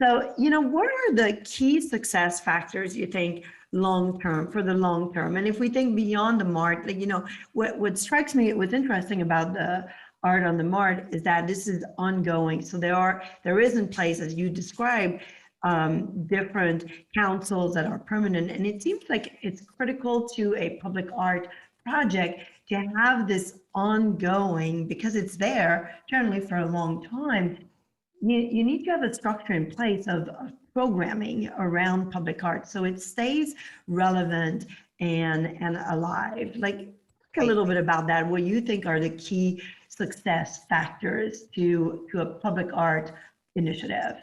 So, what are the key success factors you think long term for the long term? And if we think beyond the mart, like, what strikes me, what's interesting about the art on the mart is that this is ongoing. So there is in place, as you described, different councils that are permanent. And it seems like it's critical to a public art project to have this ongoing, because it's there generally for a long time. You need to have a structure in place of programming around public art so it stays relevant and alive. Like, talk a little bit about that. What you think are the key success factors to a public art initiative?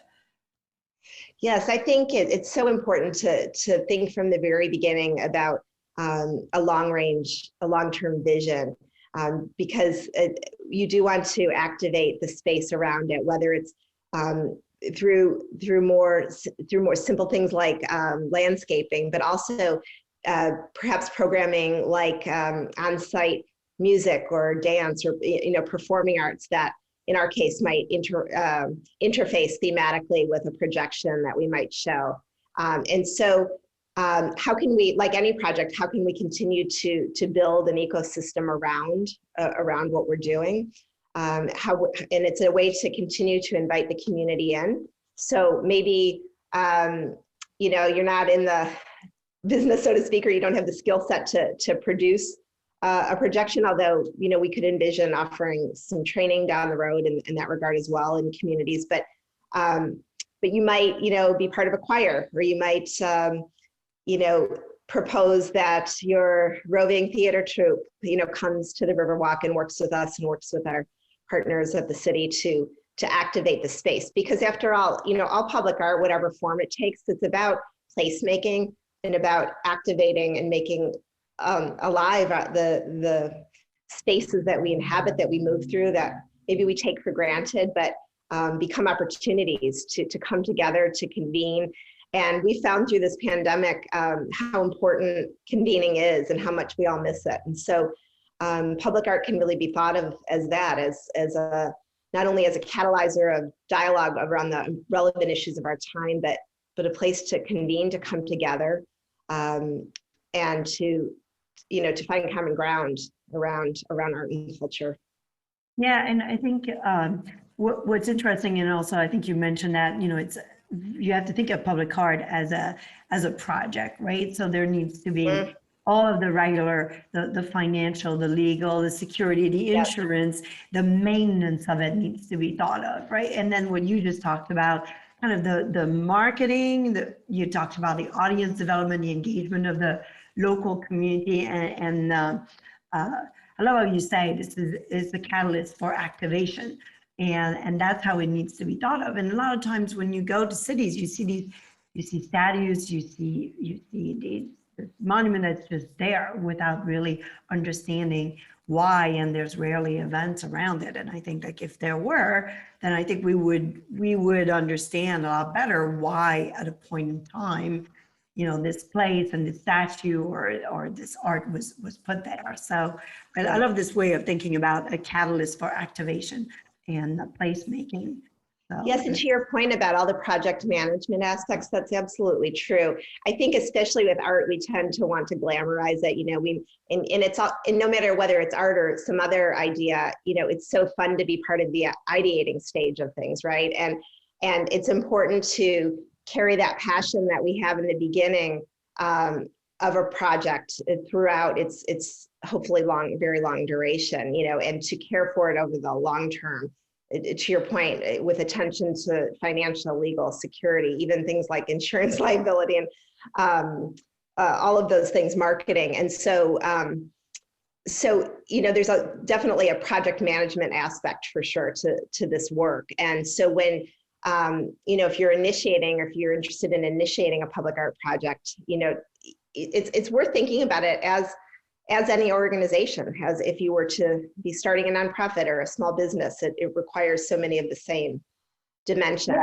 Yes, I think it's so important to think from the very beginning about a long-term vision, because you do want to activate the space around it, whether it's through more simple things like landscaping, but also perhaps programming like on-site music or dance or performing arts that in our case might interface thematically with a projection that we might show. And so how can we, like any project, how can we continue to build an ecosystem around what we're doing? And it's a way to continue to invite the community in. So maybe, you're not in the business, so to speak, or you don't have the skill set to produce a projection, although, we could envision offering some training down the road in that regard as well in communities. But you might, be part of a choir, or you might, propose that your roving theater troupe, comes to the Riverwalk and works with us and works with our partners at the city to activate the space. Because after all, all public art, whatever form it takes, it's about placemaking and about activating and making alive the spaces that we inhabit, that we move through, that maybe we take for granted, but become opportunities to come together, to convene. And we found through this pandemic how important convening is and how much we all miss it. And so public art can really be thought of as that, as a not only as a catalyzer of dialogue around the relevant issues of our time, but a place to convene, to come together, and to find common ground around art and culture. Yeah, and I think what's interesting, and also I think you mentioned that you have to think of public art as a project, right? So there needs to be all of the regular, the financial, the legal, the security, the insurance, the maintenance of it needs to be thought of, right? And then what you just talked about, kind of the marketing, you talked about the audience development, the engagement of the local community, and I love how you say this is the catalyst for activation, and that's how it needs to be thought of. And a lot of times when you go to cities, you see statues, you see these monument that's just there without really understanding why, and there's rarely events around it. And I think like if there were, then I think we would understand a lot better why at a point in time, this place and this statue or this art was put there. So I love this way of thinking about a catalyst for activation and placemaking. So, yes, and to your point about all the project management aspects, that's absolutely true. I think especially with art, we tend to want to glamorize it. And it's all, and no matter whether it's art or some other idea, it's so fun to be part of the ideating stage of things, right? And it's important to carry that passion that we have in the beginning of a project throughout its hopefully very long duration, and to care for it over the long term. To your point, with attention to financial, legal, security, even things like insurance liability and all of those things, marketing. And so, there's definitely a project management aspect for sure to this work. And so when, if you're initiating or if you're interested in initiating a public art project, it's worth thinking about it as any organization has. If you were to be starting a nonprofit or a small business, it requires so many of the same dimensions.